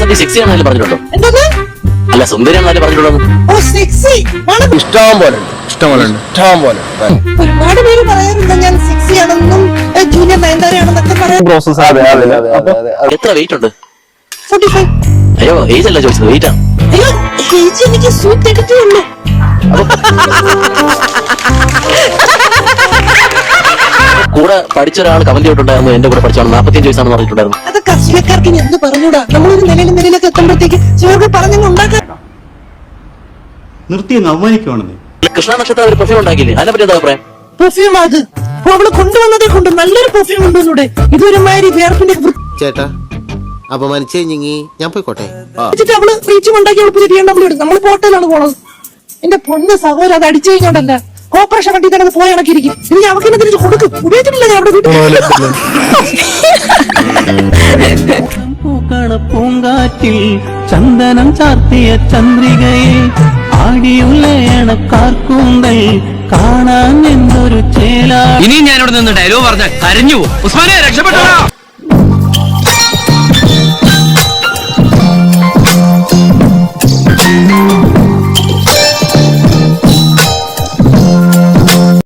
Vasanthi sexy ആണെന്ന് പറഞ്ഞിട്ടുണ്ടോ? എന്തോന്ന്? അല്ല സുന്ദരിയാണെന്ന് പറഞ്ഞിട്ടുണ്ടോ? ഓ സെക്സി ഇഷ്ടം പോലെ ഒരുപാട് പേര് പറയാറുണ്ട് ഞാൻ സെക്സി ആണെന്നും ജൂനിയർ നയൻതാരയാണെന്നൊക്കെ പറയാം. എത്ര വെയിറ്റ് ഉണ്ട്? 45. അയ്യോ ഏജ് അല്ല ചോദിച്ചത്, വെയിറ്റ് ആണ്. അയ്യോ ഏജ് എനിക്ക് സ്വീറ്റ് എടുത്തേ ഉള്ളൂ. കൂടെ പഠിച്ച ഒരാൾ കമന്റ് ചെയ്തിട്ടുണ്ടായിരുന്നു, എന്റെ കൂടെ പഠിച്ചാണ് 45 വയസ്സാണെന്ന് പറഞ്ഞിട്ടുണ്ടായിരുന്നു. അത് കർഷകക്കാർക്ക് ഇനി എന്ത് പറഞ്ഞൂടാ? നമ്മളൊരു നിലയിലേക്ക് എത്തുമ്പോഴത്തേക്ക് ചിലർക്ക് പറഞ്ഞങ്ങ് ഉണ്ടാക്കാൻ നിർത്തി അങ്ങ് അവമാനിക്കുവാണെന്നേ. കൃഷ്ണ നക്ഷത്രം ഒരു പെർഫ്യൂം ഉണ്ടാക്കിയില്ലേ, അതിനെ പറ്റി എന്താ അഭിപ്രായം? പെർഫ്യൂം അത് അവള് കൊണ്ടുവന്നതേ കൊണ്ട് നല്ലൊരു പെർഫ്യൂം കൊണ്ടുവന്നൂടെ? ഇതൊരുമാതിരി വേർപ്പിന്റെ ചേട്ടാ അപമാനിച്ചേ ഞാൻ പോയിക്കോട്ടെ. അവള് ഫ്രീച്ചും ഉണ്ടാക്കി അവൾ പുതിയ BMW എടുക്കും. നമ്മള് ഹോട്ടലാണ് പോണത്. എന്റെ പൊന്ന് സഹോദരൻ, അത് അടിച്ചു കഴിഞ്ഞോണ്ടല്ല കോപ്പറേഷൻ വണ്ടി തന്നെ പോയി കണക്കിരിക്കും. ഇനി അവർക്ക് തിരിച്ചു കൊടുക്കും. ഉപയോഗിച്ചിട്ടില്ല ഞാൻ അവിടെ പൂങ്കാറ്റിൽ ചന്ദനം ചാർത്തിയ ചന്ദ്രികയെ ആടിയുലയണ കാർക്കൂന്തൽ കാണാൻ എന്തൊരു ചേല. ഇനി ഞാനിവിടെ നിന്ന് ഡയലോഗ് പറഞ്ഞാൽ കരഞ്ഞു പോകും. ഉസ്മാനെ രക്ഷപ്പെട്ടോ.